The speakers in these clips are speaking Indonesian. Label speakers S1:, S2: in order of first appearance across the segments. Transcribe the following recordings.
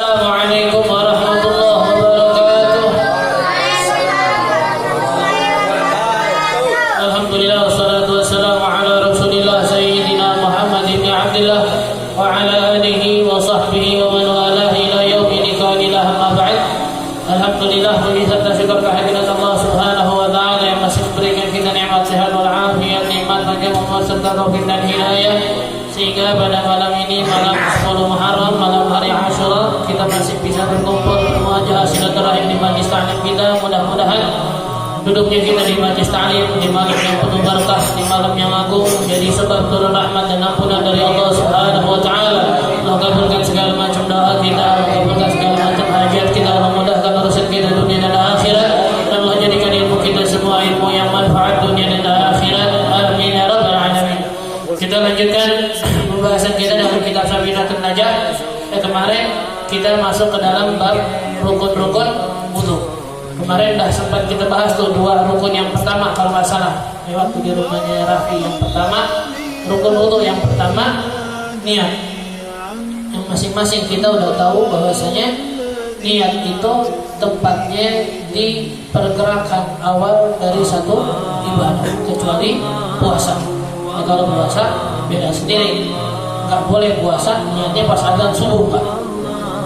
S1: Assalamualaikum warahmatullahi wabarakatuh. Alhamdulillah wassalatu wassalamu ala Rasulillah sayyidina Muhammad ibn Abdullah wa ala alihi wa sahbihi wa man walah ila yaumil qiyamah amma ba'd. Alhamdulillah puji serta syukur kehadirat Allah Subhanahu wa taala yang masih memberikan kita nikmat sehat wal afiat, nikmat panjang umur serta taufik dan hidayah, sehingga pada malam ini, malam 10 Muharram, malam hari Asyura, kita masih bisa berkumpul bermuajah silaturahim di majlis ta'lim kita. Mudah-mudahan duduknya kita di majlis ta'lim di malam yang penuh berkah, di malam yang agung, menjadi sebab turun rahmat dan ampunan dari Allah Subhanahu wa taala. Allah kabulkan segala macam doa kita, Allah kabulkan segala macam hajat kita, Allah mudahkan urusan kita dunia dan akhirat, dan Allah jadikan ilmu kita semua ilmu yang manfaat dunia dan akhirat. Amin ya rabbal alamin. Kita lanjutkan pembahasan kita dalam kitab Sabinatul Najah. Kemarin kita masuk ke dalam bab rukun-rukun wudu. Kemarin dah sempat kita bahas tuh dua rukun yang pertama kalau nggak salah, waktu di rumahnya Rafi. Yang pertama rukun wudu, yang pertama niat. Yang masing-masing kita udah tahu bahwasanya niat itu tempatnya di pergerakan awal dari satu ibadah, kecuali puasa. Nah, kalau puasa beda sendiri, nggak boleh puasa niatnya pas adzan subuh, Pak.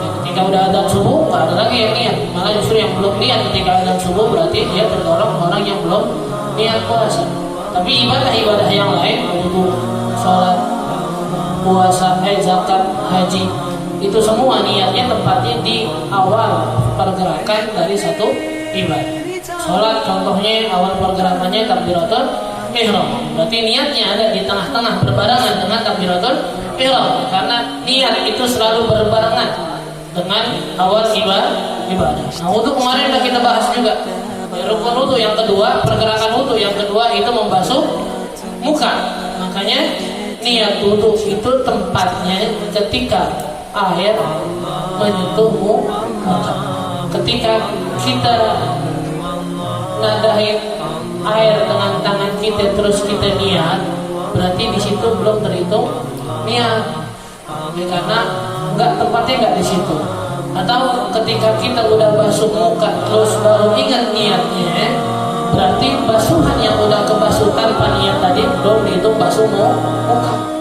S1: Ketika udah adzan subuh nggak ada lagi yang niat, malah justru yang belum niat ketika adzan subuh berarti dia tergolong orang yang belum niat puasa. Tapi ibadah-ibadah yang lain, wudu, sholat, puasa, zakat, haji, itu semua niatnya tempatnya di awal pergerakan dari satu ibadah. Sholat contohnya awal pergerakannya takbiratul ihram, berarti niatnya ada di tengah-tengah berbarengan dengan takbiratul ihram, karena niat itu selalu berbarengan dengan awal ibadah. Nah, wudu kemarin sudah kita bahas juga. Rukun wudu yang kedua, pergerakan wudu yang kedua itu membasuh muka. Makanya niat wudu itu tempatnya ketika air menyentuh muka. Ketika kita nadahin air dengan tangan kita terus kita niat, berarti di situ belum terhitung niat, karena tempatnya nggak di situ. Atau ketika kita udah basuh muka terus baru ingat niatnya, berarti basuhan yang udah kebasuh tanpa niat tadi belum dihitung basuh muka.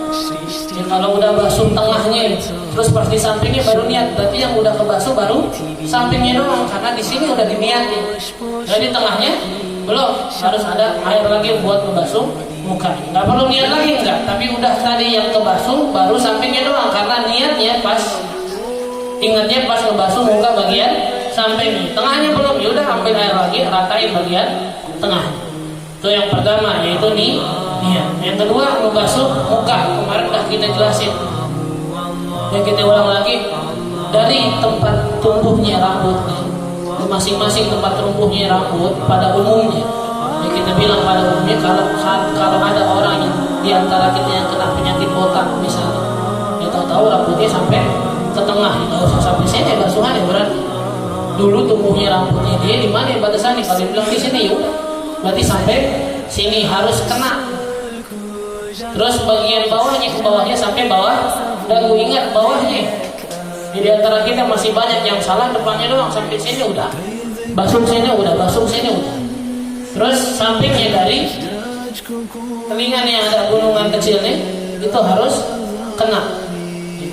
S1: Ya, kalau udah basuh tengahnya terus pas di sampingnya baru niat, berarti yang udah kebasuh baru sampingnya doang, karena di sini udah diniatin. Jadi tengahnya belum, harus ada air lagi buat membasuh muka. Nggak perlu niat lagi, enggak, tapi udah tadi yang kebasuh baru sampingnya doang, karena niatnya pas, ingatnya pas ngebasuh muka bagian sampingnya. Tengahnya belum, ya udah ambil air lagi, ratain bagian tengah. Itu yang pertama, yaitu niat. Yang kedua membasuh muka, kemarin udah kita jelasin. Yang kita ulang lagi, dari tempat tumbuhnya rambut, masing-masing tempat tumbuhnya rambut pada umumnya. Ya, kita bilang pada umumnya, kalau ada orang yang diantara kita yang kena penyakit botak misalnya, ya tahu-tahu rambutnya sampai ke tengah, nggak usah sampai sini basuhan ya, berarti dulu tumbuhnya rambutnya dia di mana batasannya. Kalau bilang di sini, yuk, berarti sampai sini harus kena. Terus bagian bawahnya, ke bawahnya sampai bawah dagu, ingat bawahnya. Jadi antara kita masih banyak yang salah, depannya doang sampai sini udah basuh sini udah basuh sini udah. Terus sampingnya dari telinga yang ada gunungan kecilnya itu harus kena.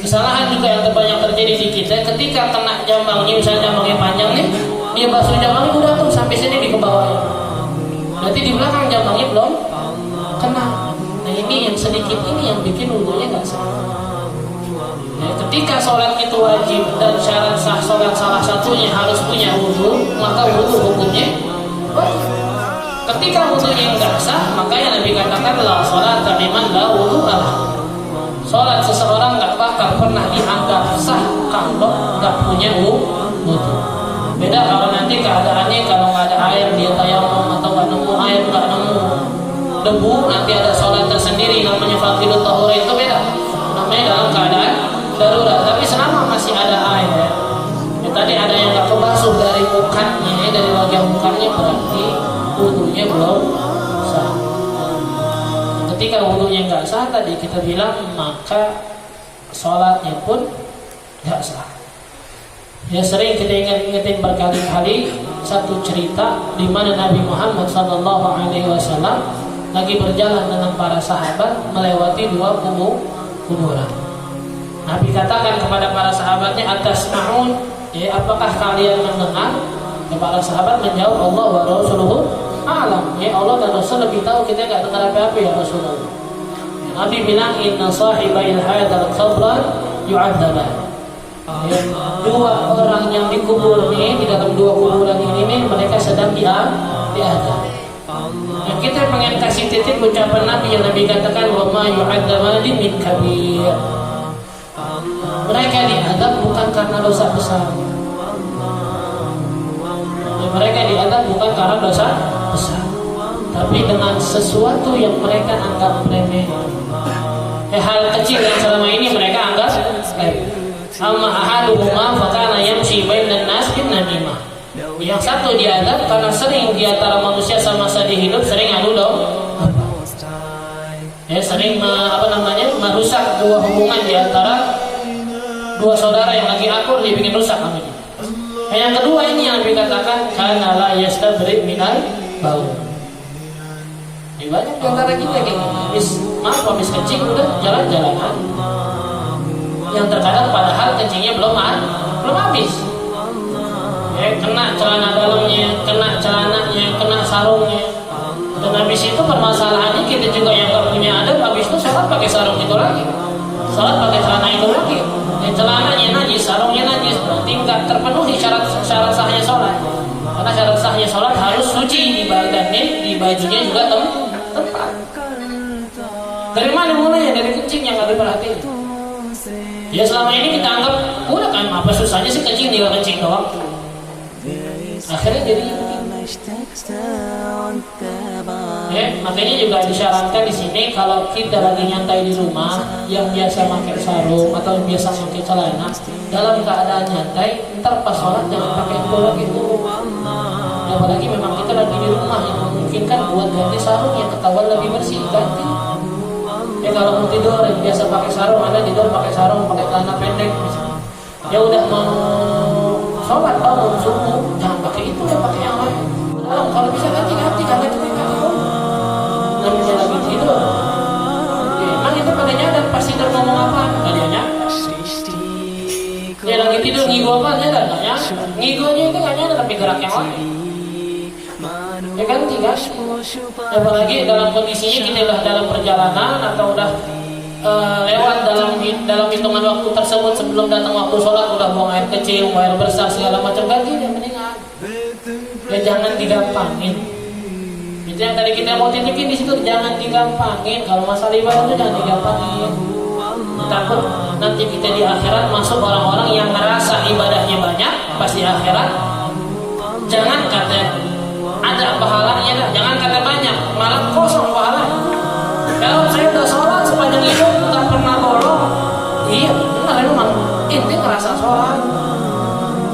S1: Kesalahan juga yang terbanyak terjadi di kita, ketika kena jambangnya, misalnya jambangnya panjang nih, dia basuh jambangnya udah tuh sampai sini di ke bawah. Berarti di belakang jambangnya belum kena. Nah, ini yang sedikit ini yang bikin wudunya nggak sah. Ya, ketika sholat itu wajib dan syarat sah sholat salah satunya harus punya wudu, maka wudu hukumnya wajib. Ketika wudunya nggak sah, makanya Nabi katakan la sholat liman la wudu lah. Sholat seseorang nggak bakal pernah dianggap sah kalau nggak punya wudu. Beda kalau nanti keadaannya, kalau nggak ada air dia tayamum, atau nggak nemu air, nggak nemu debu, nanti ada sholat tersendiri namanya fadhilut tahur, itu beda. Namanya dalam keadaan darurat. Tapi selama masih ada air, ya tadi ada yang nggak kebasuh dari mukanya, dari bagian mukanya, berarti wudunya belum sah. Ketika wudunya nggak sah tadi kita bilang, maka sholatnya pun nggak sah. Ya sering kita ingat-ingatin berkali-kali satu cerita di mana Nabi Muhammad SAW lagi berjalan dengan para sahabat melewati dua kuburan. Nabi katakan kepada para sahabatnya, atasma'un, ya apakah kalian mendengar? Para sahabat menjawab, Allah wa Rasuluhu a'lam. Ya Allah dan Rasul lebih tahu, kita enggak dengar apa-apa ya Rasulullah. Nabi bilang, inna sahibail hadal qabran yu'adzaban. Dua orang yang dikubur nih, di dalam dua kuburan ini nih, mereka sedang diadab. Yang kita pengen kasih titik ucapan Nabi yang Nabi katakan, wa ma yu'adzabani min kabir. Mereka diadab bukan karena dosa besar. Mereka diadab bukan karena dosa besar, tapi dengan sesuatu yang mereka anggap remeh. Hal kecil yang selama ini mereka anggap remeh. Amma ahaduhuma fakana yamshi bainan nas bin namimah. Yang satu diadab karena sering di antara manusia sama-sama hidup sering adu domba. Sering merusak dua hubungan di antara dua saudara yang lagi akur, dibikin rusak namanya. Yang kedua ini yang dikatakan kana la yastabri minal bau. Banyak di antara kita kayak gini. Habis kencing udah jalan-jalanan. Yang terkadang padahal kencingnya belum habis. Kena celana dalamnya, kena celananya, kena sarungnya. Dan habis itu permasalahannya kita juga yang gak punya adab, habis itu sholat pakai sarung itu lagi, sholat pakai celana itu lagi. Celananya najis, sarungnya najis, berarti nggak terpenuhi syarat sahnya sholat. Karena syarat sahnya sholat harus suci di badannya, di bajunya juga tempat. Dari mana mulainya? Dari kencing yang nggak diperhatiin. Ya selama ini kita anggap udah kan apa susahnya sih kencing, tinggal kencing doang. Akhirnya jadi makanya juga disyaratkan di sini kalau kita lagi nyantai di rumah yang biasa pakai sarung atau biasa pakai celana, dalam keadaan nyantai, ntar pas sholat jangan pakai itu lagi tuh. Apalagi memang kita lagi di rumah yang memungkinkan buat ganti sarung yang ketahuan lebih bersih, ganti. Kalau mau tidur yang biasa pakai sarung, ada tidur pakai sarung, pakai celana pendek misalnya. Ya udah mau sholat bangun subuh, jangan pakai itu, ya pakai yang lain. Kalau bisa ganti karena itu yang ganti. Namanya lagi tidur. Emang itu pada nyadar pas tidur ngomong apa? Nggak dia nyadar. Dia lagi tidur ngigo apa nyadar? Nggak nyadar. Ngigonya itu nggak nyadar tapi gerak yang lain. Ya ganti kan? Apalagi dalam kondisinya kita udah dalam perjalanan atau udah lewat dalam hitungan waktu tersebut sebelum datang waktu sholat udah buang air kecil, buang air besar segala macam, ganti dia mendingan. Ya jangan digampangin. Itu yang tadi kita mau titipin di situ, jangan digampangin. Kalau masalah ibadah itu jangan digampangin. Takut nanti kita di akhirat masuk orang-orang yang ngerasa ibadahnya banyak, pas di akhirat jangan kata ada pahalanya, jangan kata banyak, malah kosong pahalanya. Kalau saya udah sholat sepanjang hidup nggak pernah bolong, iya benar memang inti ngerasa sholat,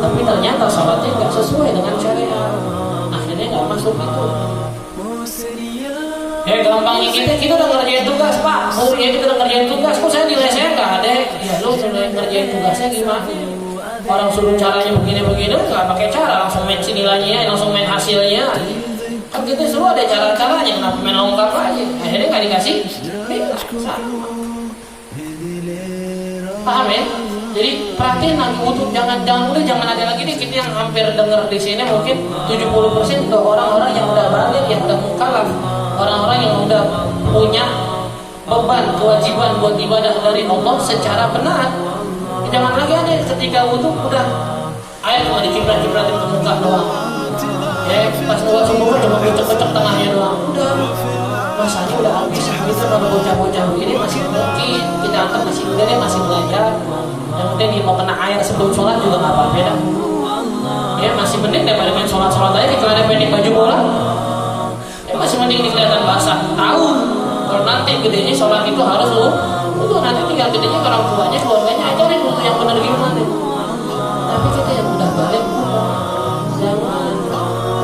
S1: tapi ternyata sholatnya nggak sesuai dengan syariat, akhirnya nggak masuk itu. Gampangnya kita udah ngerjain tugas pak, kita udah ngerjain tugas, kok saya nilai saya nggak ada? Ya lu ngerjain tugasnya gimana? Orang suruh caranya begini-begini, nggak pakai cara, langsung main nilainya, langsung main hasilnya. Kan kita suruh ada cara-caranya, kenapa main lengkap aja? Akhirnya nggak dikasih. Paham ya? Jadi perhatiin lagi untuk jangan ada lagi nih kita yang hampir dengar di sini mungkin 70% untuk orang-orang yang udah balik, yang udah mukallaf, orang-orang yang udah punya beban kewajiban buat ibadah dari Allah secara benar. Jangan lagi ada ketika wudu udah air cuma diciprat-cipratin ke muka doang. Pas doa subuh cuma kecek-kecek tengahnya doang. Udah masanya udah habis. Kita kalau bocah-bocah begini masih mungkin kita anggap masih muda, dia masih belajar. Yang penting dia mau kena air sebelum sholat juga nggak apa-apa dah. Ya masih mending daripada main sholat aja di celana pendek baju bola. Masih mending kelihatan basah. Tahu kalau nanti gedenya sholat itu harus untuk nanti tinggal gedenya ke orang tuanya, keluarganya ajarin untuk yang benar gimana. Tapi kita yang udah balik jangan.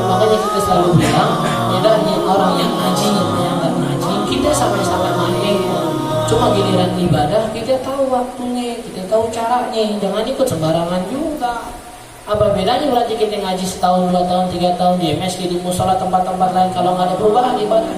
S1: Makanya kita selalu bilang bedanya orang yang ngaji yang nggak ngaji, kita sama-sama main. Cuma giliran ibadah kita tahu waktunya, kita tahu caranya, jangan ikut sembarangan juga. Apa bedanya berarti kita ngaji setahun, 2 tahun, 3 tahun di MSG, di musola, tempat-tempat lain kalau nggak ada perubahan ibadah?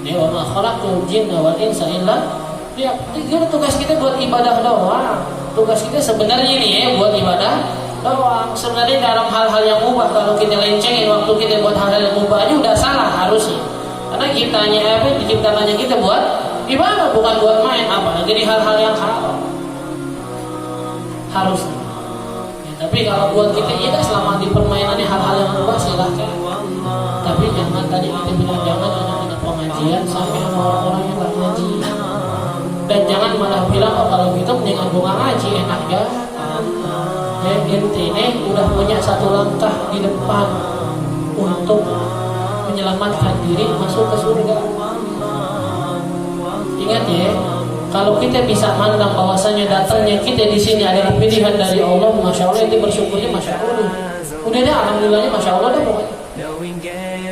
S1: Ya wa ma khalaqtul jinna wal insa illa liya'budun. Tugas kita buat ibadah doang. Tugas kita sebenarnya ini ya buat ibadah doang. Sebenarnya dalam hal-hal yang mubah kalau kita lencengin waktu kita buat hal-hal yang mubah aja udah salah harusnya. Karena diciptakannya kita buat ibadah bukan buat main, apalagi di hal-hal yang haram. Harusnya. Tapi kalau buat kita ya selama di permainannya hal-hal yang mubah silahkan. Tapi jangan tadi kita bilang jangan ada pengajian sampai sama orang-orang yang nggak ngaji. Dan jangan malah bilang oh kalau gitu mendingan gua ngaji enak ya. Ente ini udah punya satu langkah di depan untuk menyelamatkan diri masuk ke surga. Ingat ya. Kalau kita bisa mandang bahwasanya datangnya kita di sini adalah pilihan dari Allah, masya Allah itu bersyukurnya masya Allah. Udah deh, alhamdulillahnya masya Allah dah pokoknya.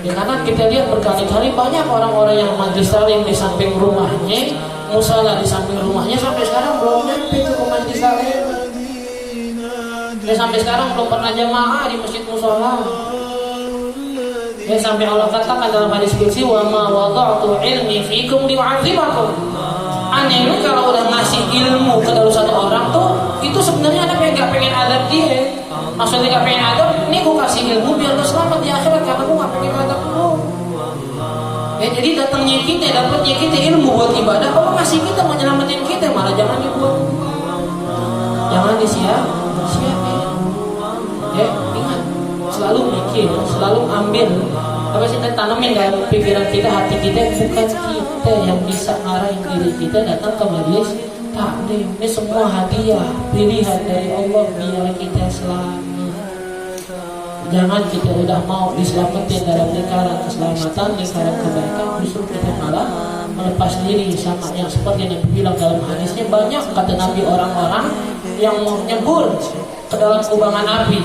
S1: Ya karena kita lihat berkali-kali banyak orang-orang yang majlis taklim di samping rumahnya, musala di samping rumahnya sampai sekarang belum nyampe ke majlis taklim. Dia sampai sekarang belum pernah jamaah di masjid musala. Ya sampai Allah katakan dalam hadis qudsi wa ma wada'tu ilmi fikum li'adzibakum. Aneh lu kalau udah ngasih ilmu ke dalam satu orang tuh itu sebenarnya ada yang gak pengen adab dia. Maksudnya gak pengen adab, ini gue kasih ilmu biar lu selamat di akhirat karena gue gak pengen adab lu. Ya jadi datangnya kita, dapatnya kita ilmu buat ibadah, Allah ngasih kita mau nyelamatin kita malah jangan dibuat. Jangan disia-siain. Ya ingat, selalu mikir, selalu ambil. Apa sih kita tanamin dalam pikiran kita, hati kita bukan kita yang bisa ngarahin diri kita datang ke majelis taklim. Ini semua hadiah, pilihan dari Allah biar kita selamat. Jangan kita udah mau diselamatin dalam lingkaran keselamatan, lingkaran kebaikan, justru kita malah melepas diri sama yang seperti yang dibilang dalam hadisnya. Banyak kata Nabi orang-orang yang mau nyebur ke dalam kubangan api.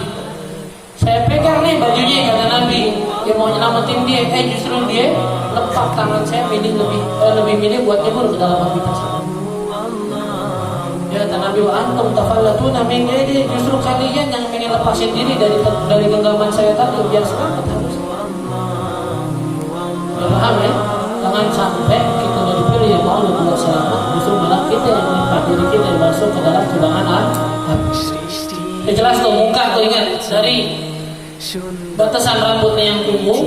S1: Saya pegang nih bajunya kata Nabi, dia mau nyelamatin dia, justru dia lepas tangan saya lebih milih buat nyebur ke dalam api tersebut. Ya kata Nabi wa antum tafallatuna min yadi, justru kalian yang ingin lepasin diri dari genggaman saya tadi biar selamat harus. Ya paham ya? Jangan sampai kita dari pilih yang mau buat selamat, justru malah kita yang menimpa diri kita masuk ke dalam kubangan api. Ya jelas tuh muka tuh ingat dari batasan rambutnya yang tumbuh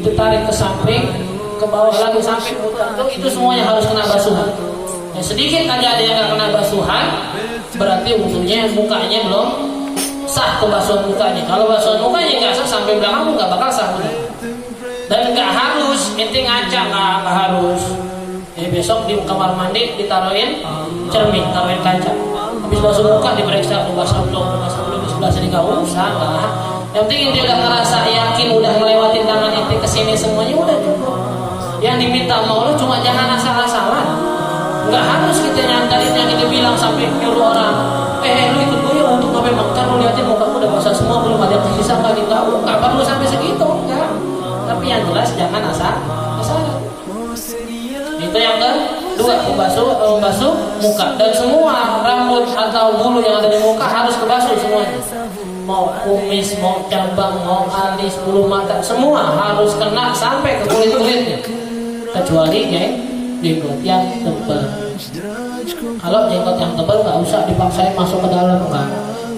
S1: ditarik ke samping, ke bawah lagi sampai muka itu semuanya harus kena basuhan. Ya, sedikit aja ada yang nggak kena basuhan berarti untungnya mukanya belum sah kebasuhan mukanya. Kalau basuhan mukanya nggak sah sampai belakang nggak bakal sah. Dan nggak harus ente ngaca, nggak harus. Besok di kamar mandi ditaruhin cermin, taruhin kaca. Habis basuh muka diperiksa basah belum di sebelah sini nggak usah lah. Yang penting dia udah ngerasa yakin udah ngelewatin tangan ente kesini semuanya udah cukup. Yang diminta sama Allah cuma jangan asal-asalan. Nggak harus kita nyantarin yang kita bilang sampai nyuruh orang, lu ikut gue ya untuk ngapain makan, lu liatin mukamu udah basah semua belum ada yang tersisa nggak ditahu, nggak perlu sampai segitu enggak. Tapi yang jelas jangan asal-asalan. Itu yang kedua, membasuh muka dan semua rambut atau bulu yang ada di muka harus kebasuh semuanya. Mau kumis, mau cabang, mau alis, bulu mata, semua harus kena sampai ke kulit-kulitnya. Kecuali jenggot yang tebal. Kalau jenggot yang tebal nggak usah dipaksain masuk ke dalam, enggak.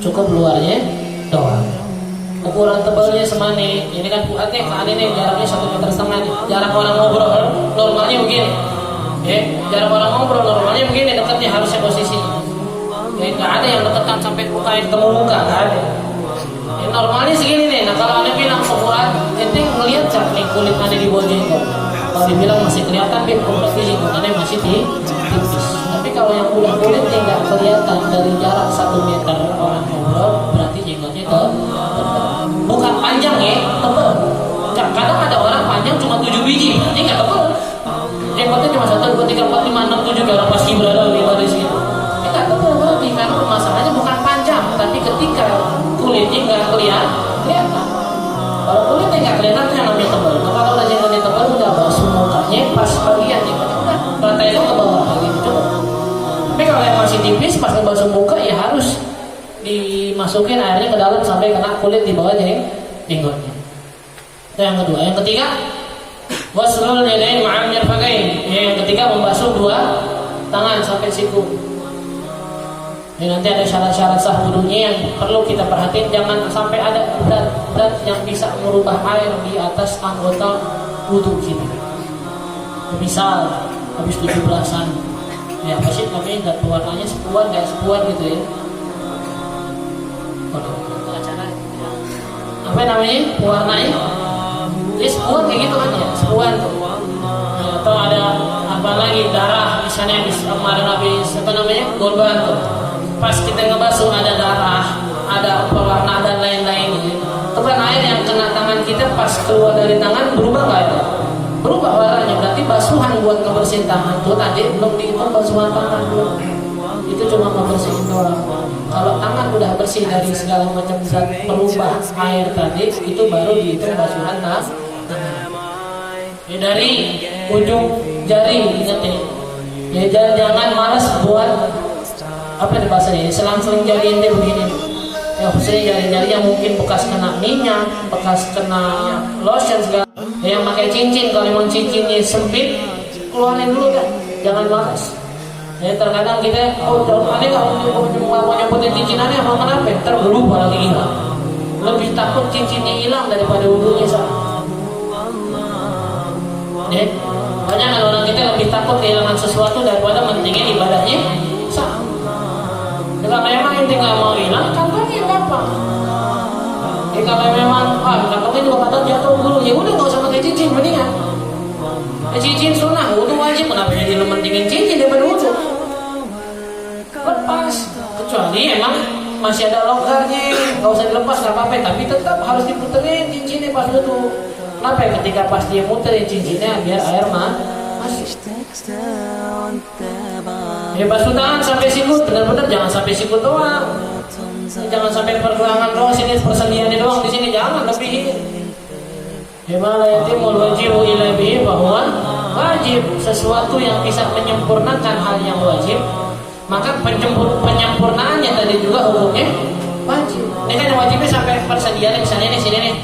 S1: Cukup luarnya doang. Ukuran tebalnya semani. Ini kan buatnya kan ini jaraknya 1,5 meter nih. Jarak orang ngobrol normalnya begini. Jarak orang ngobrol normalnya begini, dekatnya harusnya posisinya. Nggak ada yang dekatkan sampai muka ketemu muka, nggak ada. Normalnya segini nih. Nah kalau anda bilang ukuran, ente ngelihat nih kulit ada di bawah jenggot. Kalau dibilang masih kelihatan, berarti jenggotannya masih tipis. Tapi kalau yang udah kulitnya nggak kelihatan dari jarak 1 meter orang ngobrol, berarti jenggotnya tebal. Bukan panjang ya, tebal. Kadang ada orang panjang cuma 7 biji, berarti nggak tebal. Jenggotnya cuma 1, 2, 3, 4, 5, 6, 7 kayak orang pasti berada di baris gitu. Nggak tebal berarti karena masalahnya bukan panjang, tapi ketika kulitnya nggak kelihatan. Kalau kulitnya nggak kelihatan itu yang namanya tebal. Kalau udah jenggotnya tebal udah basuh mukanya pas bagian jenggotnya udah rantai itu ke bawah gitu. Tapi kalau yang masih tipis pas ngebasuh muka ya harus dimasukin airnya ke dalam sampai kena kulit di bawah jenggotnya. Itu yang kedua. Yang ketiga, waslul yadain ma'al mirfaqain. Yang ketiga, membasuh dua tangan sampai siku. Ini nanti ada syarat-syarat sah wudunya yang perlu kita perhatiin. Jangan sampai ada berat yang bisa merubah air di atas anggota wudu kita. Misal habis 17-an, ya apa sih namanya, dan warnanya sepuan kayak sepuan gitu ya. Apa namanya warnanya? Jadi sepuan kayak gitu kan ya, sepuan tuh. Atau ada apa lagi, darah misalnya kemarin habis apa namanya, korban tuh. Pas kita ngebasuh ada darah, ada pewarna dan lain-lain. Tekan air yang kena tangan kita pas keluar dari tangan berubah nggak itu? Berubah warnanya. Berarti basuhan buat ngebersihin tangan tuh tadi belum dihitung basuhan tangan dulu. Itu cuma ngebersihin doang. Kalau tangan udah bersih dari segala macam zat perubah air tadi, itu baru dihitung basuhan tangan. Ya, dari ujung jari ingat ya. Jangan malas buat apa nih bahasanya, selang-seling jari ente begini. Ya khususnya jari-jari yang mungkin bekas kena minyak, bekas kena lotion segala. Yang pakai cincin, kalau memang cincinnya sempit, keluarin dulu kan, jangan malas. Ya terkadang kita, aneh nggak mau nyamputin cincin aneh, apa kenapa? Terlupa lagi hilang. Lebih takut cincinnya hilang daripada wudhunya sah. Ya, banyak kan orang kita lebih takut kehilangan sesuatu daripada mentingin ibadahnya sah. Kalau memang inti nggak mau hilang, kantongnya gampang. Kalau memang kantongnya juga kadang jatuh dulu, ya udah nggak usah pakai cincin, mendingan. Cincin sunnah, wudu wajib, kenapa jadi lu mendingin cincin daripada wudu? Lepas, kecuali emang masih ada longgarnya, nggak usah dilepas nggak apa-apa, tapi tetap harus diputerin cincinnya pas wudu. Kenapa? Ketika pas dia muterin cincinnya biar air masuk. Ya basuh tangan sampai sikut, benar-benar jangan sampai sikut doang. Jangan sampai pergelangan doang, sini persendiannya doang di sini, jangan lebihin. Ya malah yatimul wajibu ila bihi bahwa wajib sesuatu yang bisa menyempurnakan hal yang wajib, maka penyempurnaannya tadi juga hukumnya wajib. Ini kan yang wajibnya sampai persendiannya, misalnya nih sini nih.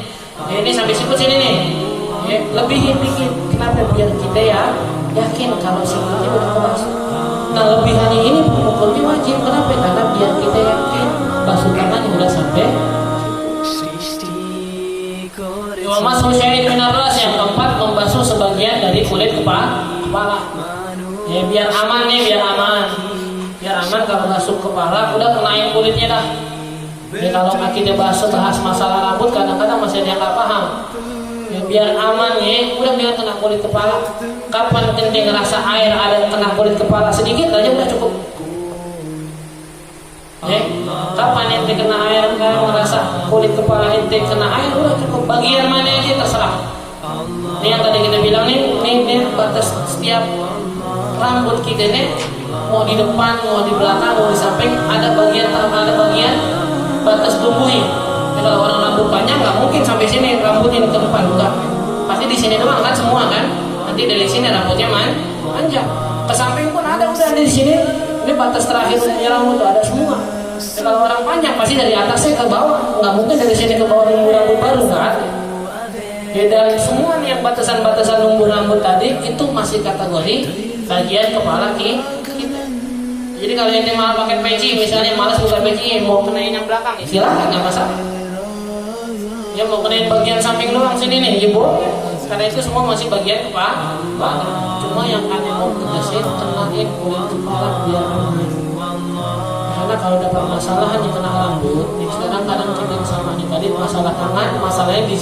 S1: Ini sampai sikut sini nih. Ya, lebihin dikit. Kenapa? Biar kita ya yakin kalau sikutnya udah kebasuh. Nah lebihannya ini hukumnya wajib. Kenapa? Karena biar kita yakin basuh tangan udah sampai. Masuk syahid minar ras, yang keempat membasuh sebagian dari kulit kepala. Ya biar aman nih, biar aman kalau basuh kepala udah kenain kulitnya dah. Ya kalau kita bahas masalah rambut kadang-kadang masih ada yang nggak paham. Ya, biar aman ya, udah biar kena kulit kepala. Kapan ente ngerasa air ada kena kulit kepala sedikit aja udah cukup. Ya, kapan ente kena air, kalau ngerasa kulit kepala ente kena air udah cukup. Bagian mana aja terserah. Ini yang tadi kita bilang nih batas setiap rambut kita nih, mau di depan, mau di belakang, mau di samping, ada bagian batas tumbuhnya. Kalau orang rambut panjang nggak mungkin sampai sini rambutnya ke depan, enggak. Pasti di sini doang kan semua kan. Nanti dari sini rambutnya panjang. Ke samping pun ada udah di sini. Ini batas terakhirnya rambut tuh ada semua. Kalau orang panjang pasti dari atasnya ke bawah. Nggak mungkin dari sini ke bawah numbuh rambut baru, nggak ada. Ya, dan semua nih yang batasan-batasan numbuh rambut tadi itu masih kategori bagian kepala kita. Jadi kalau ini malah pakai peci, misalnya malas buka peci, mau kenain yang belakang, silakan nggak masalah. Ya mau kenain bagian samping doang sini nih, ya boleh. Karena itu semua masih bagian kepala. Cuma yang aneh mau tegasin kenain kulit kepala biar aman. Karena kalau dapat masalah hanya kena rambut, sekarang kadang kita sama nih tadi masalah tangan, masalahnya di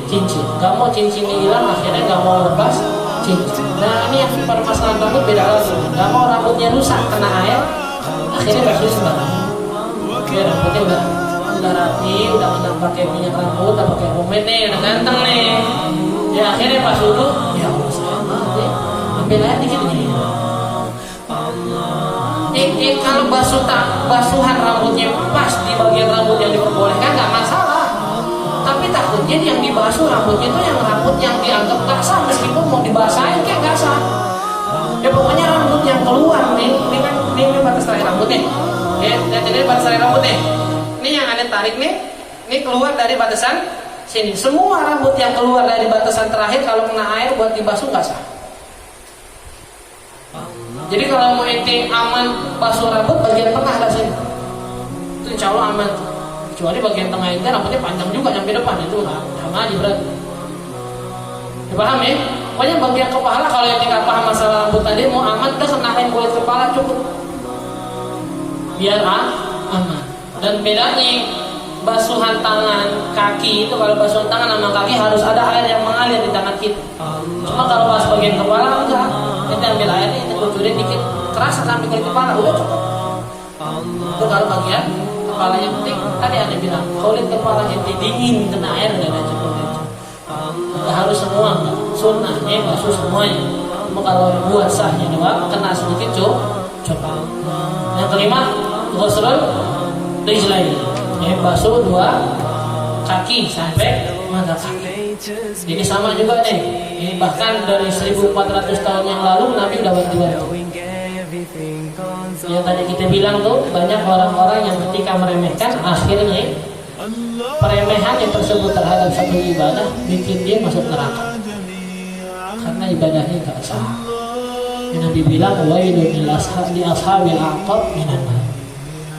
S1: cincin. Gak mau cincinnya hilang, akhirnya gak mau lepas cincin. Nah ini yang permasalahan rambut beda lagi. Gak mau rambutnya rusak kena air, akhirnya basuh sembarangan. Oke, rambutnya udah rapi, udah kena pakai minyak rambut, udah pakai pomade nih, udah ganteng nih. Ya akhirnya pas dulu, ya Allah sayang banget ya, ambil air dikit begini. Kalau basuhan rambutnya pas di bagian rambut yang diperbolehkan nggak masalah. Tapi takutnya yang dibasuh rambutnya itu yang rambut yang dianggap nggak sah, meskipun mau dibasahin kayak nggak sah. Ya pokoknya rambut yang keluar nih, ini batas terakhir rambut nih. Ya, ini batas terakhir rambut nih. saya tarik nih, ini keluar dari batasan sini. Semua rambut yang keluar dari batasan terakhir kalau kena air buat dibasuh nggak sah. Jadi kalau mau ente aman basuh rambut bagian tengah lah sini, itu insya Allah aman. Kecuali bagian tengah itu rambutnya panjang juga sampai depan, itu sama aja berarti. Paham ya? Pokoknya bagian kepala kalau yang tidak paham masalah rambut tadi mau aman udah kenain kulit kepala cukup biar aman. Dan bedanya basuhan tangan kaki itu, kalau basuhan tangan sama kaki harus ada air yang mengalir di tangan kita. Cuma kalau pas bagian kepala enggak, kita ambil airnya kita kucurin dikit kerasa sampai kulit kepala udah cukup. Itu kalau bagian kepala yang penting tadi ada bilang kulit kepala ente dingin kena air udah cukup. Nggak harus semua, sunnahnya basuh semuanya. Cuma kalau buat sahnya doang kena sedikit cukup. Yang kelima ghuslul rijlain, basuh dua kaki sampai mata kaki. Jadi sama juga nih. Ini bahkan dari 1400 tahun yang lalu Nabi udah bantu-bantu. Yang tadi kita bilang tuh banyak orang-orang yang ketika meremehkan akhirnya peremehan yang tersebut terhadap satu ibadah bikin dia masuk neraka karena ibadahnya tak sah. Nabi bilang wailun lil ashabil aqab minan nar.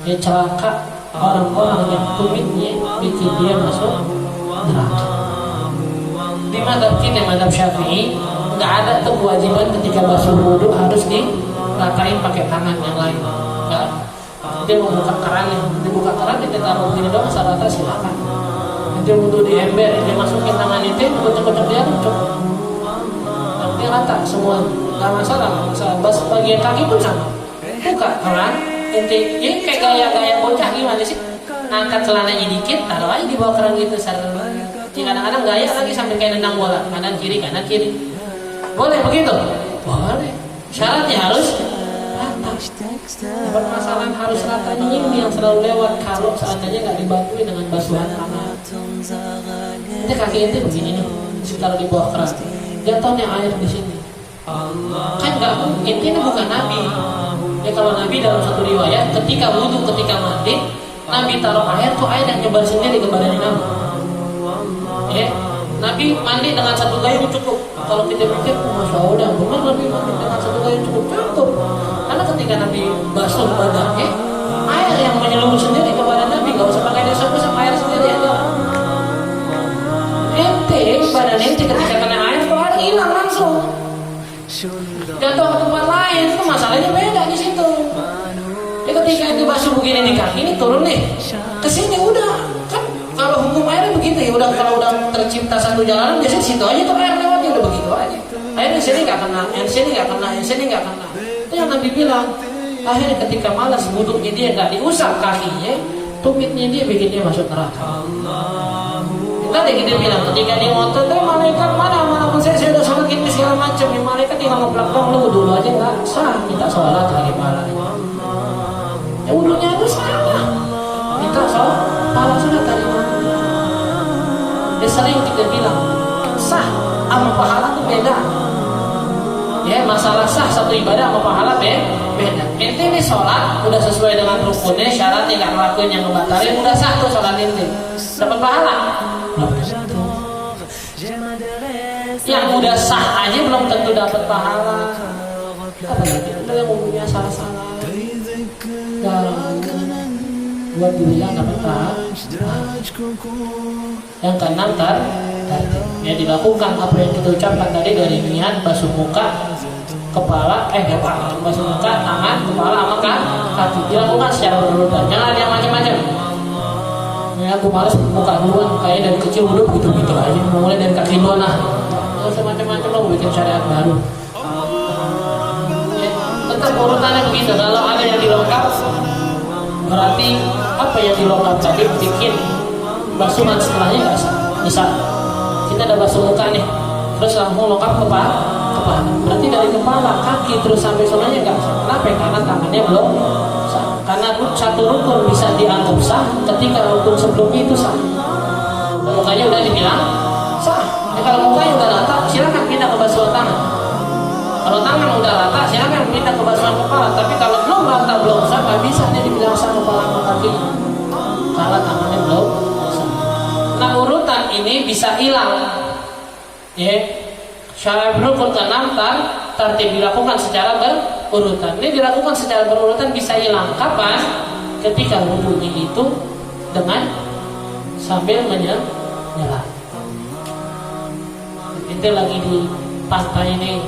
S1: Ya celaka orang-orang yang tumitnya bikin dia masuk neraka. Di mazhab kita, mazhab Syafi'i, nggak ada tuh kewajiban ketika basuh wudu harus diratain pakai tangan yang lain. Nggak ada. Dia mau buka keran nih, dibuka keran kita taruh gini doang, asal rata silakan. Dia wudu di ember, dia masukin tangan itu, kocok-kocok dia cukup. Dan dia rata semua, nggak masalah. Bas bagian kaki pun sama. Buka keran, ini kayak gaya-gaya bocah gimana sih? Angkat celananya dikit, taruh aja di bawah keran gitu. Kadang-kadang gaya lagi sambil kayak nendang bola, kanan kiri. Boleh begitu? Boleh. Syaratnya harus rata. Permasalahan harus ratanya ini yang selalu lewat kalau seandainya nggak dibantu dengan basuhan tangan. Ini kaki ente begini nih, ditaruh di bawah keran. Jatuhnya air di sini. Kan nggak mungkin, ini bukan Nabi. Ya kalau Nabi dalam satu riwayat ketika wudhu, ketika mandi, Nabi taruh air tuh air yang nyebar sendiri ke badan Nabi. Ya, Nabi mandi dengan satu gayung cukup. Kalau kita pikir, masya Allah, benar Nabi mandi dengan satu gayung cukup. Karena ketika Nabi basuh badannya, air yang menyeluruh sendiri ke badan Nabi, nggak usah pakai desok-desok, air sendiri aja. Ente, badan ente ketika kena air, tuh air hilang langsung. Jatuh ke tempat lain, itu masalahnya beda di situ. Ya ketika ente basuh begini di kaki, ini turun nih, kesini udah. Kan kalau hukum airnya begitu ya, udah kalau udah tercipta satu jalanan, biasanya situ aja tuh air lewatnya udah begitu aja. Airnya sini nggak kena, yang sini nggak kena, yang sini nggak kena. Itu yang Nabi bilang. Akhirnya ketika malas wudhunya dia nggak diusap kakinya, tumitnya dia bikin dia masuk neraka. Tadi kita bilang ketika dia ngotot, malaikat mana pun saya udah sholat gitu segala macam, ya malaikat tinggal ngeplak-plak lu dulu aja nggak sah kita sholat lagi malah. Ya wudhunya itu salah. Kita sholat tadi. Dia sering kita bilang sah sama pahala itu beda. Ya masalah sah satu ibadah sama pahala beda. Ente ini sholat udah sesuai dengan rukunnya, syaratnya nggak ngelakuin yang ngebatalin, udah sah tuh sholat ente, dapat pahala. Yang udah sah aja belum tentu dapat pahala. Apalagi ada yang umumnya salah-salah. Buat dibilang dapat pahala. Yang keenam ya dilakukan apa yang kita ucapkan tadi dari niat basuh muka, kepala, basuh muka, tangan, kepala, sama kaki. Dilakukan secara berurutan. Jangan ada yang macam-macam. Ya aku males muka duluan, kayak dari kecil udah begitu-begitu aja. Mulai dari kaki duluan lah. Nggak usah macam-macam lo bikin syariat baru. Ya, tetap urutannya begitu. Kalau ada yang dilengkap, berarti apa yang dilengkap tadi bikin basuhan setelahnya nggak sah. Misal kita ada basuh muka nih, terus langsung lengkap kepala. Berarti dari kepala, kaki terus sampai solanya nggak sah. Kenapa? Karena tangannya belum sah. Karena satu rukun bisa dianggap sah ketika rukun sebelumnya itu sah. Mukanya udah dibilang sah. Ya, kalau mukanya udah rata, silakan pindah ke basuhan tangan. Kalau tangan udah rata, silakan pindah ke basuhan kepala. Tapi kalau belum rata, belum sah, nggak bisa dia dibilang sah kepala sama kaki. Karena tangannya ini bisa hilang. Ya, syara rukun keenam tertib dilakukan secara berurutan. Ini dilakukan secara berurutan bisa hilang. Kapan? Ketika wudunya itu dengan sambil menyelam. Itu lagi di pantai ini,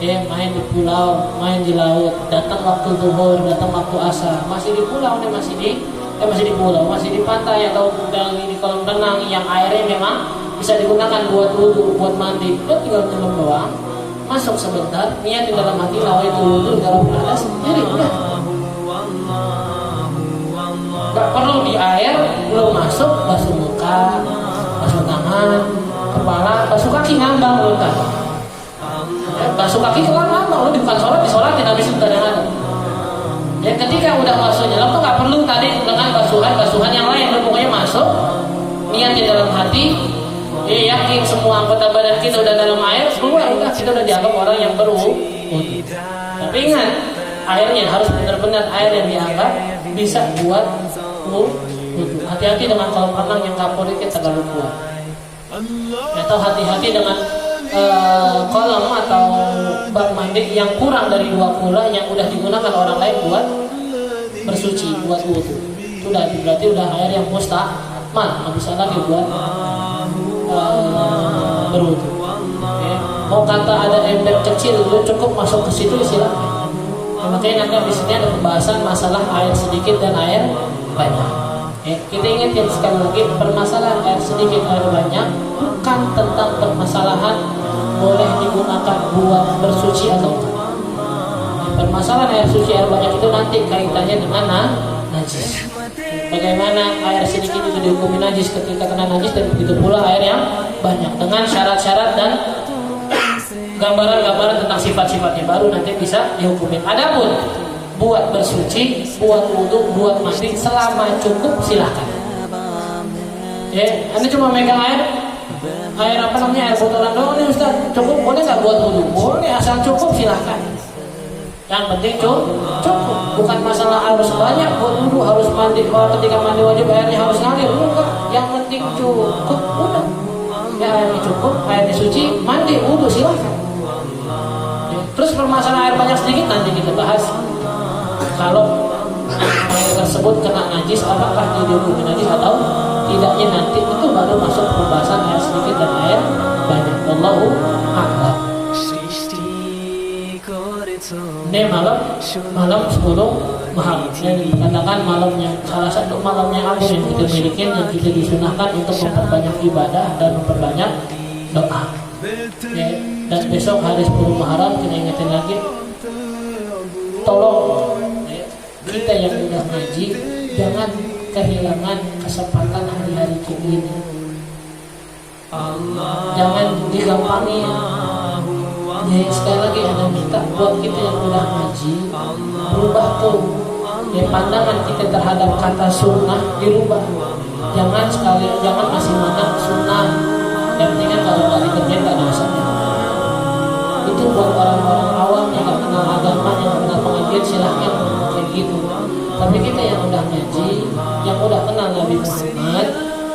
S1: ya, main di pulau, main di laut, datang waktu zuhur, datang waktu asar, masih di pulau nih, masih di pulau, masih di pantai atau di kolam renang yang airnya memang bisa digunakan buat wudu, buat mandi. Udah tinggal nyelam doang, masuk sebentar, niat di dalam hati lawa itu wudu dalam alas, jadi udah. Gak perlu di air, belum masuk basuh muka, basuh tangan, kepala, basuh kaki ngambang lu kan. Basuh kaki kelar ngambang, lu bukan sholat, disolatin habis itu kadang-kadang. Ya ketika udah masuk nyelam tuh gak perlu tadi dengan basuhan yang lain, lu pokoknya masuk, niat di dalam hati, yakin semua anggota badan kita udah dalam air, keluar udah kita udah dianggap orang yang berwudu. Tapi ingat, airnya harus benar-benar air yang dianggap bisa buat wudu. Hati-hati dengan kolam renang yang kaporiknya terlalu kuat. Atau hati-hati dengan kolam atau bak mandi yang kurang dari 2 kula yang udah digunakan orang lain buat bersuci, buat wudu. Itu berarti udah air yang musta'mal, nggak bisa lagi buat berwudu. Okay. Mau kata ada ember kecil itu cukup masuk ke situ silakan. Makanya nanti di sini ada pembahasan masalah air sedikit dan air banyak. Kita ingat sekali lagi, permasalahan air sedikit air banyak bukan tentang permasalahan boleh digunakan buat bersuci atau enggak. Permasalahan air suci air banyak itu nanti kaitannya dengan najis. Bagaimana air sedikit itu dihukumi najis ketika kena najis, dan begitu pula air yang banyak dengan syarat-syarat dan gambaran-gambaran tentang sifat-sifatnya baru nanti bisa dihukumin. Adapun buat bersuci, buat wudu, buat mandi selama cukup silahkan. Ya, Anda cuma megang air apa namanya, air botolan doang nih Ustaz, cukup boleh nggak buat wudu? Boleh, asal cukup silahkan. Yang penting cukup, bukan masalah harus banyak buat wudu, harus mandi, ketika mandi wajib airnya harus ngalir, enggak. Yang penting cukup, udah. Ya airnya cukup, airnya suci, mandi, wudu silahkan. Ya, terus permasalahan air banyak sedikit nanti kita bahas. Kalau air tersebut kena najis, apakah dia dihukumi najis atau tidaknya, nanti itu baru masuk pembahasan air sedikit dan air banyak. Wallahu a'lam. Ini malam 10 Muharram, yang dikatakan malamnya salah satu malamnya akhir yang kita miliki, yang kita disunahkan untuk memperbanyak ibadah dan memperbanyak doa. Ya, dan besok hari 10 Muharram kita ingetin lagi, tolong kita yang udah ngaji jangan kehilangan kesempatan hari-hari ini. Jangan digampangin. Ya, sekali lagi ada minta buat kita yang udah ngaji berubah tuh. Ya, pandangan kita terhadap kata sunnah dirubah. Jangan masih mana sunnah. Yang penting kan kalau nggak dikerjain nggak dosa. Itu buat orang-orang awam yang nggak kenal agama, yang nggak kenal pengajian, silahkan kayak gitu. Tapi kita yang udah ngaji, yang udah kenal Nabi Muhammad,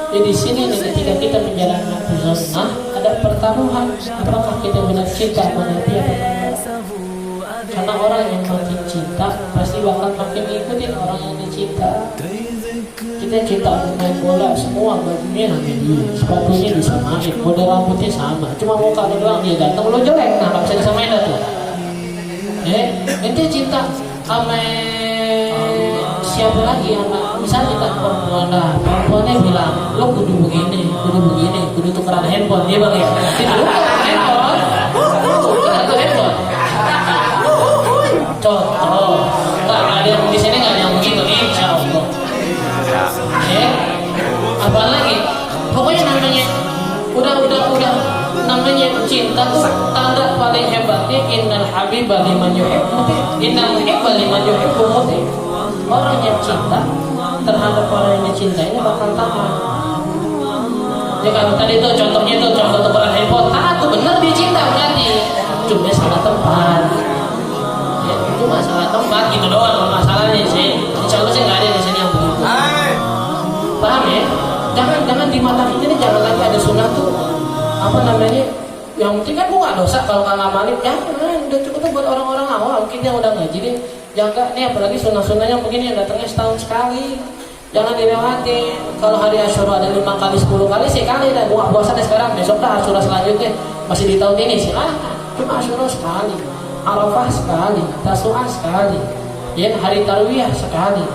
S1: di sini ketika kita menjalankan sunnah ada pertaruhan, apakah kita benar cinta sama Nabi atau tidak? Karena orang yang makin cinta pasti bakal makin ngikutin orang yang dicinta. Kita cinta main bola, semua bajunya Nabi dia, sepatunya disamain, model rambutnya sama, cuma muka doang dia datang lo jelek, nah nggak bisa disamain dah tuh. Ente cinta sama siapa lagi yang misalnya tak perempuannya bilang lo kudu begini, kudu tukeran handphone, dia bilang ya itu handphone, tukeran handphone. Contoh, nggak ada yang di sini nggak ada yang begitu, insya Allah. Apalagi, pokoknya namanya udah namanya cinta tuh tanda paling hebatnya innal habiba liman yuhibbu, innal muhibba liman yuhibbu muti. Orang yang cinta terhadap orang yang dicintainya bakal taat. Ya kalau tadi tuh contohnya tuh contoh tukeran handphone, taat tuh bener dia cinta berarti, cuma salah tempat. Ya itu masalah tempat gitu doang masalahnya sih. Insya Allah sih nggak ada di sini yang begitu. Paham ya? jangan di mata kita ini jangan lagi ada sunnah tuh apa namanya, yang penting kan gua nggak dosa kalau nggak ngamalin, jangan, udah cukup tuh buat orang-orang awam mungkin yang udah ngaji nih, jaga nih apalagi sunnah-sunnahnya begini yang datangnya setahun sekali, jangan dilewati. Kalau hari Asyura ada 5 kali 10 kali sekali dan gua bosan deh sekarang, besok dah Asyura selanjutnya masih di tahun ini silahkan, cuma Asyura sekali, Arafah sekali, Tasu'ah sekali, ya hari Tarwiyah sekali,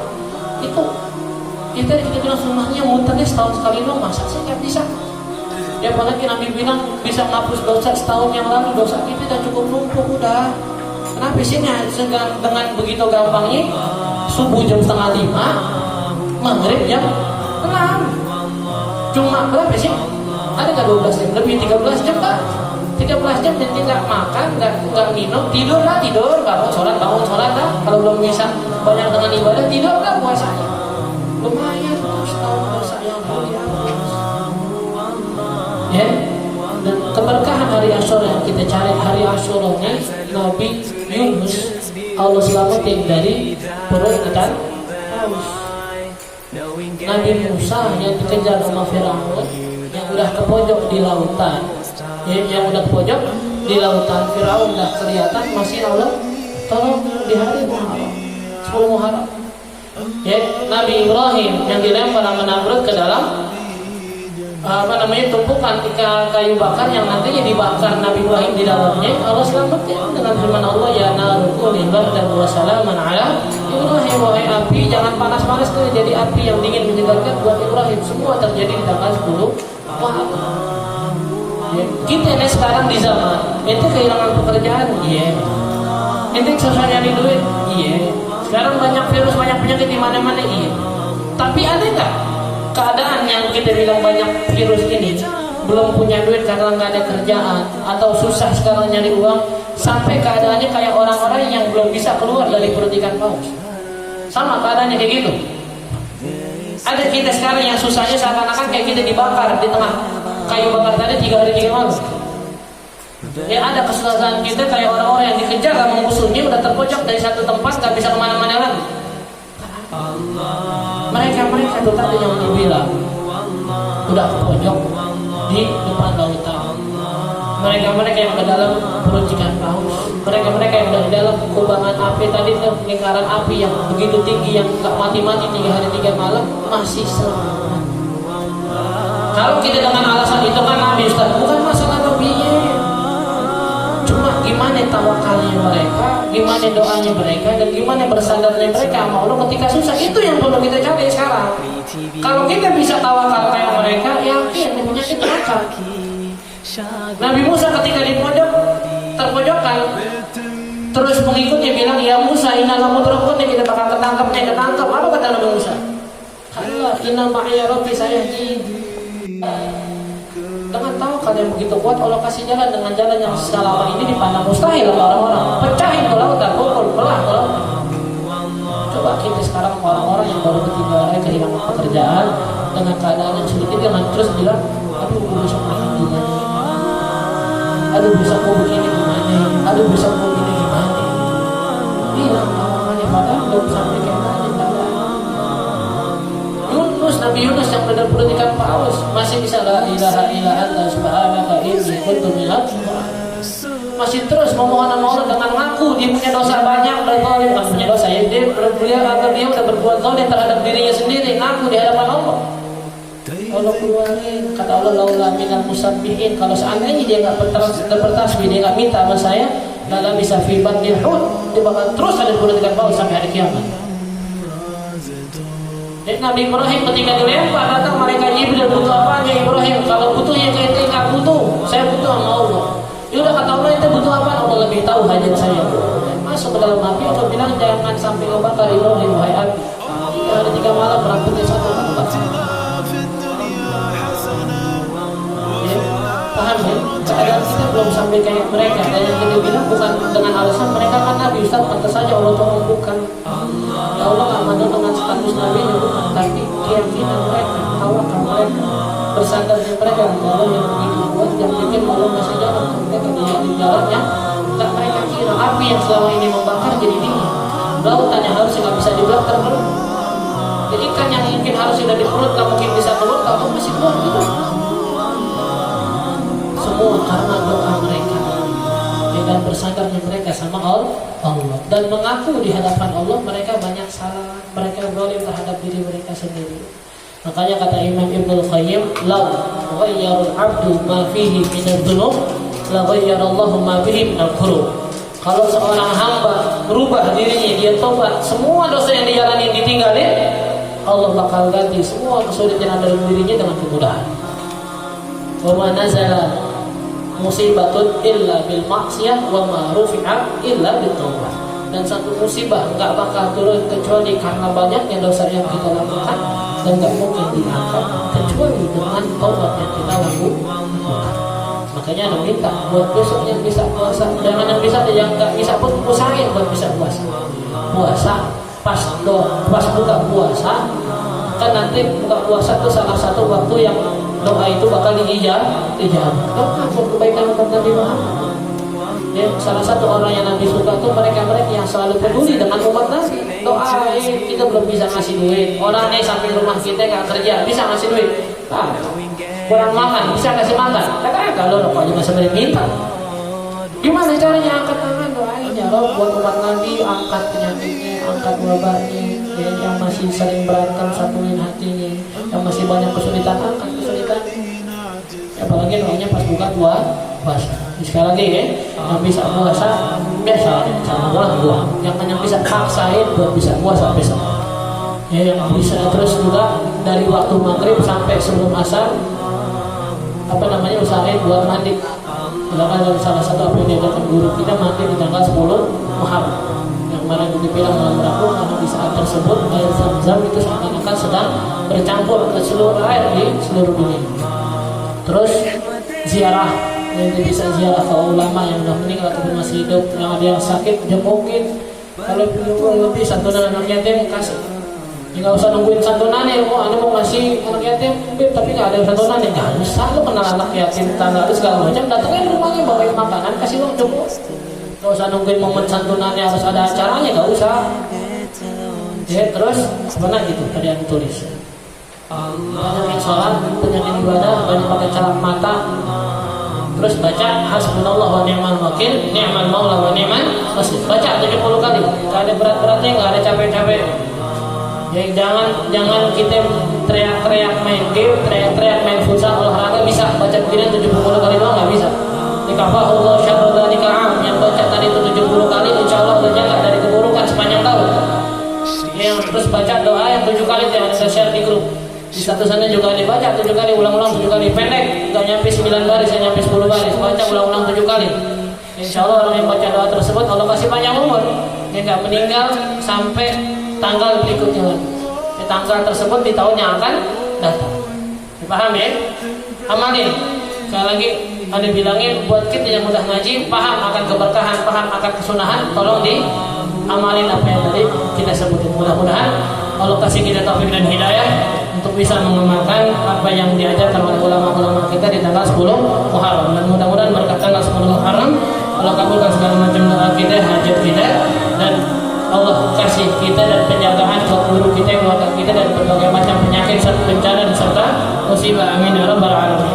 S1: itu kita bilang sunnahnya muternya setahun sekali doang, masa sih nggak bisa? Ya apalagi Nabi bilang bisa menghapus dosa setahun yang lalu, dosa kita udah cukup numpuk udah. Kenapa sih dengan begitu gampangnya subuh jam 4:30, maghrib jam 6, cuma berapa sih? Ada nggak 12 jam? Lebih 13 jam kan? 13 jam jadi nggak makan, nggak minum, tidur bangun sholat lah. Kalau belum bisa banyak dengan ibadah, tidur lah puasanya. Lumayan tuh setahun dosa yang mulia. Ya, dan keberkahan hari Asyura yang kita cari hari Asyura ini Nabi Yunus Allah selamatin dari perut ikan paus. Nabi Musa yang dikejar sama Firaun yang udah ke pojok di lautan, yang udah ke pojok di lautan, Firaun udah kelihatan masih Allah tolong di hari Muharram 10 Muharram. Ya, Nabi Ibrahim yang dilempar sama Namrud ke dalam tumpukan kayu bakar yang nantinya dibakar Nabi Ibrahim di dalamnya, Allah selamatin dengan firman Allah, ya naru kuni bardan wa salaman ala Ibrahim, wahai api jangan panas-panas tuh jadi api yang dingin menyegarkan buat Ibrahim. Semua terjadi di tanggal 10 Muharram. Ya, kita ini sekarang di zaman itu kehilangan pekerjaan, itu susah nyari duit, sekarang banyak virus, banyak penyakit di mana-mana, tapi ada nggak keadaan yang kita bilang banyak virus ini belum punya duit karena nggak ada kerjaan atau susah sekarang nyari uang, sampai keadaannya kayak orang-orang yang belum bisa keluar dari perut ikan paus, sama keadaannya kayak gitu. Ada kita sekarang yang susahnya seakan-akan kayak kita dibakar di tengah kayu bakar tadi 3 hari 3 malam. Ya ada kesusahan kita kayak orang-orang yang dikejar sama musuhnya udah terpojok dari satu tempat nggak bisa kemana-mana lagi. Mereka itu tadi yang dibilang udah ke pojok di depan lautan. Mereka yang ke dalam perut ikan paus. Mereka yang di dalam kubangan api tadi tuh, lingkaran api yang begitu tinggi yang nggak mati-mati 3 hari 3 malam masih selamat. Kalau kita dengan alasan itu kan Nabi Ustaz, bukan masalah lebihnya. Cuma gimana tawakalnya mereka, gimana doanya mereka, dan gimana bersandarnya mereka sama Allah ketika susah, itu yang perlu kita cari sekarang. Kalau kita bisa tawakal kayak mereka, yakin penyakit akan. Nabi Musa ketika di pojok, terpojokkan, terus pengikutnya bilang, ya Musa, inna lamudrakun, kita bakal ketangkap. Apa kata Nabi Musa? Allah, inna ma'ya rabbi sayahdi. Dengan tahu kalian begitu kuat, Allah kasih jalan dengan jalan yang selama ini dipandang mustahil oleh orang-orang. Pecahin ke lautan, pukul, belah ke lautan. Coba kita sekarang orang-orang yang baru ketiga hari kehilangan pekerjaan dengan keadaan yang sulit ini, dengan terus bilang, aduh besok makan gimana, aduh besok mau begini gimana, aduh besok mau begini gimana. Bilang tawangannya padahal belum sampai kayak tadi. Nabi Yunus yang benar-benar ikan paus masih bisa la ilaha illa anta subhanaka inni kuntu minadz zalimin. Masih terus memohon sama Allah dengan ngaku dia punya dosa banyak dan zalim, bukan punya dosa ya, dia udah berbuat zalim terhadap dirinya sendiri, ngaku di hadapan Allah. Allah keluarin, kata Allah, laula minal musabbihin, kalau seandainya dia nggak bertasbih, dia nggak minta sama saya, dalam bisa fi batnil hut, dia bakal terus ada perut ikan paus sampai hari kiamat. Nabi Ibrahim ketika dilempar, datang mereka, Jibril, butuh apa ya Ibrahim? Kalau butuhnya kita nggak butuh, saya butuh sama Allah. Ya udah, kata Allah, itu butuh apa? Allah lebih tahu hajat saya. Masuk ke dalam api, Allah bilang jangan sampai kebakar Ibrahim, wahai api. Ada 3 malam berangkat dari satu tempat. Ya, paham ya? Keadaan kita belum sampai kayak mereka. Dan yang kita bilang bukan dengan alasan mereka kan Nabi Ustaz, pantas saja Allah tolong bukan. Ya Allah nggak mandang dengan status Nabi, bukan, tapi keyakinan mereka, tawakal mereka, bersandarnya mereka Allah yang begitu kuat, yang bikin Allah masih jalan mereka di jalannya. Tak mereka kira api yang selama ini membakar jadi dingin, lautan yang harusnya nggak bisa dibakar belum. Jadi ikan yang mungkin harus sudah di perut nggak mungkin bisa keluar, tak buat itu. Semua karena doa mereka dan bersandarnya mereka sama Allah dan mengaku di hadapan Allah mereka banyak salah, mereka zalim terhadap diri mereka sendiri. Makanya kata Imam Ibnul Qayyim, "Law ghayyarul 'abdu ma fihi min adh-dhunub, la ghayyarallahu ma bihi min al-qurub." Kalau seorang hamba berubah dirinya, dia tobat, semua dosa yang dijalani ditinggalin, Allah bakal ganti semua kesulitan dalam dirinya dengan kemudahan. Wa ma nazala musibatun illa bil maksiyah wa ma rufi'a illa bit taubah. Dan satu musibah enggak bakal turun kecuali karena banyaknya dosa yang kita lakukan, dan enggak mungkin diangkat kecuali dengan taubat yang kita lakukan. Makanya ada minta buat besok yang bisa puasa, jangan yang bisa yang enggak bisa pun usahain buat bisa puasa. Puasa pas buka puasa, kan nanti buka puasa itu salah satu waktu yang doa itu bakal diijabah. Doa buat kebaikan umat Nabi Muhammad. Ya, salah satu orang yang Nabi suka itu mereka yang selalu peduli dengan umat Nabi. Doa, kita belum bisa ngasih duit. Orang nih sampai rumah kita nggak kerja, bisa ngasih duit. Kurang makan, bisa kasih makan. Kata kalau rokoknya masih minta. Gimana caranya angkat tangan doain ya Rob buat umat Nabi, angkat penyakitnya, angkat wabahnya, yang masih sering berantem satuin hatinya, yang masih banyak kesulitan, angkat kesulitan. Apalagi doanya pas buka puasa. Sekali lagi ya, yang bisa puasa biasa, jangan buah. Yang bisa paksain buat bisa puasa besok. Ya, yang bisa terus juga dari waktu maghrib sampai sebelum asar, usahain buat mandi. Karena dari salah satu apa yang diajarkan guru kita mandi di tanggal 10 Muharram. Yang mana dibilang malam Rabu karena di saat tersebut air Zam-Zam itu seakan-akan sedang bercampur ke seluruh air di seluruh dunia. Terus ziarah, yang bisa ziarah ke ulama yang sudah meninggal ataupun masih hidup, yang ada yang sakit jengukin. Kalau lebih santunan anak yatim kasih. Nggak usah nungguin santunan ya, anda mau ngasih anak yatim, tapi nggak ada santunan ya, nggak usah. Lo kenal anak yatim, tangga itu segala macam, datangin rumahnya, bawain makanan, kasih uang cukup. Nggak usah nungguin momen santunannya harus ada acaranya, nggak usah. Ya, terus mana gitu tadi yang ditulis. Banyak sholat, banyak ibadah, banyak pakai celak mata. Terus baca hasbunallah wa ni'mal wakil, ni'mal maula wa ni'mal nasir. Baca 70 kali. Nggak ada berat-beratnya, nggak ada capek-capek. Ya, jangan kita teriak-teriak main game, teriak-teriak main futsal, olahraga bisa baca begini 70 kali doang nggak bisa. Nikafahullah syarra dzalika am, yang baca tadi itu 70 kali insyaallah udah jaga dari keburukan sepanjang tahun. Yang terus baca doa yang 7 kali yang ada share di grup. Di statusannya juga dibaca 7 kali, ulang-ulang 7 kali, pendek, nggak nyampe 9 baris, yang nyampe 10 baris, baca ulang-ulang 7 kali. Insyaallah orang yang baca doa tersebut Allah kasih panjang umur, dia nggak meninggal sampai tanggal berikutnya lagi. Di tanggal tersebut di tahun yang akan datang. Dipaham ya? Amalin. Sekali lagi ada bilangin buat kita yang mudah ngaji, paham akan keberkahan, paham akan kesunahan, tolong diamalin apa yang tadi kita sebutin. Mudah-mudahan Allah kasih kita taufik dan hidayah untuk bisa mengamalkan apa yang diajarkan oleh ulama-ulama kita di tanggal 10 Muharram. Dan mudah-mudahan berkat tanggal 10 Muharram Allah kabulkan segala macam doa kita, hajat kita, dan Allah kasih kita dan penjagaan buat guru kita, keluarga kita, dan berbagai macam penyakit, bencana, serta musibah. Amin ya rabbal alamin.